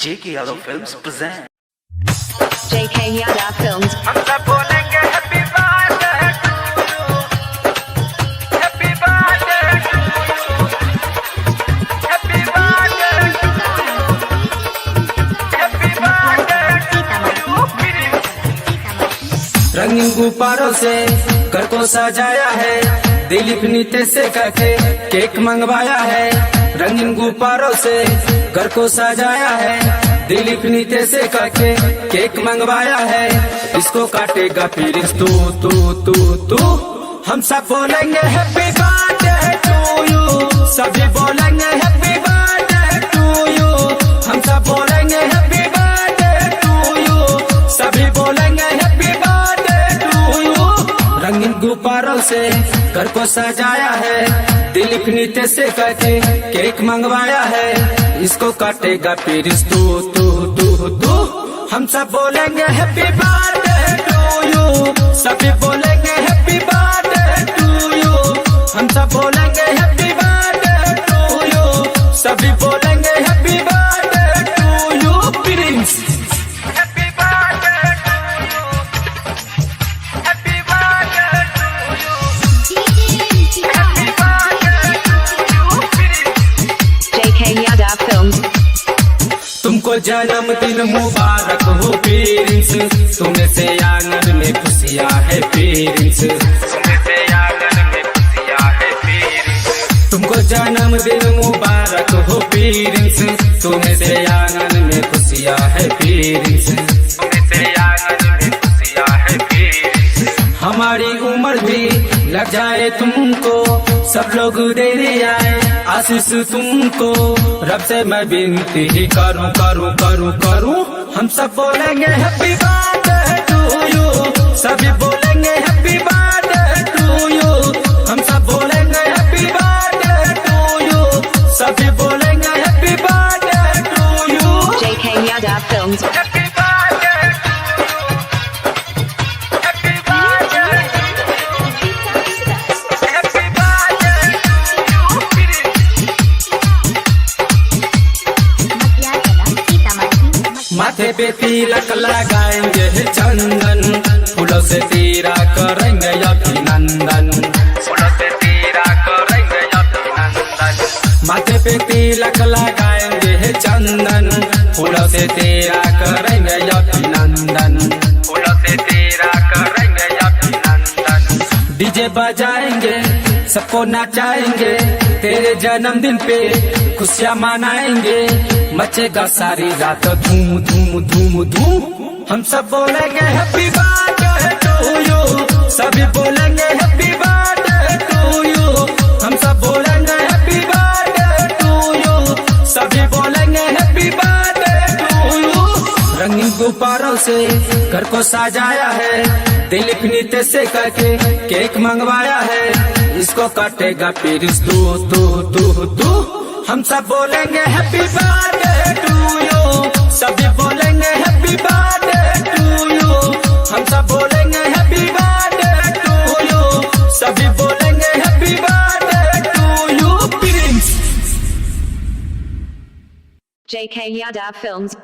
JK Yadav Films present. JK Yadav Films. हम सब बोलेंगे happy birthday to you, happy birthday to you, happy birthday to you, happy birthday to you. रंगीन गुब्बारों से घर को सजाया है, दिलीप नीतीश से कहके केक मंगवाया है। रंगीन गुब्बारों से घर को सजाया है, दिलीप नीतीश से कहके केक मंगवाया है। इसको काटेगा फिर तू तू तू तू। हम सब बोलेंगे हैप्पी बर्थडे टू यू, सभी बोलेंगे हैप्पी बर्थडे टू यू। हम सब बोलेंगे हैप्पी बर्थडे टू यू, सभी बोलेंगे हैप्पी बर्थडे टू यू। रंगीन गुब्बारों से घर को सजाया है, दिलीप नीतीश से कहके केक मंगवाया है। इसको काटेगा फिर तू तू तू तू। हम सब बोलेंगे हैप्पी बर्थडे टू यू, सभी बोलेंगे हैप्पी बर्थडे टू यू। हम सब बोलेंगे हैप्पी बर्थडे टू यू, सभी बोलेंगे happy birthday to you. Prince happy birthday to you, happy birthday to you, happy birthday to you. JK Yadav Films. तुमको जन्मदिन मुबारक हो पेरेंट्स, तुम्हें से आंगन में खुशियाँ है पेरेंट्स, तुम्हें से आंगन में खुशियाँ है पेरेंट्स। तुमको जन्मदिन मुबारक हो पेरेंट्स, तुम्हें से आंगन में खुशियाँ है पेरेंट्स, तुम्हें से आंगन में खुशियाँ है पेरेंट्स। हमारी उम्र भी लग जाए तुमको, सब लोग दे दे आए आशीष तुमको। रब से मैं विनती ही करूं करूं करूं करूं। हम सब बोलेंगे हैप्पी बर्थडे टू यू, सभी बोलेंगे हैप्पी बर्थडे टू यू। हम सब बोलेंगे हैप्पी बर्थडे टू यू, सभी बोलेंगे happy birthday to you. JK Yadav Films. Happy birthday to you, happy birthday to you, happy birthday to you. माथे पे तिलक लगाएंगे चंदन, फूलों से तेरा करेंगे अभिनंदन, फूलों से तेरा करेंगे अभिनंदन। माथे पे तिलक लगाएंगे चंदन, फूलों से तेरा करेंगे अभिनंदन, फूलों से तेरा करेंगे अभिनंदन। डीजे बजाएंगे सबको नचाएंगे, तेरे जन्मदिन पे खुशियाँ मनाएंगे। मचेगा सारी रात धूम धूम धूम धूम। हम सब बोलेंगे हैप्पी बर्थडे टू यू, सभी बोलेंगे हैप्पी बर्थडे टू यू। हम सब बोलेंगे हैप्पी बर्थडे टू यू, सभी बोलेंगे हैप्पी बर्थडे टू यू। रंगीन गुब्बारों से घर को सजाया है, दिलीप नीतीश से कहके केक मंगवाया है। इसको काटेगा फिर तू तू तू तू। हम सब बोलेंगे हैप्पी बर्थडे टू यू, सभी बोलेंगे हैप्पी बर्थडे टू यू। हम सब बोलेंगे हैप्पी बर्थडे टू यू, सभी बोलेंगे happy birthday to you. Prince JK Yadav Films.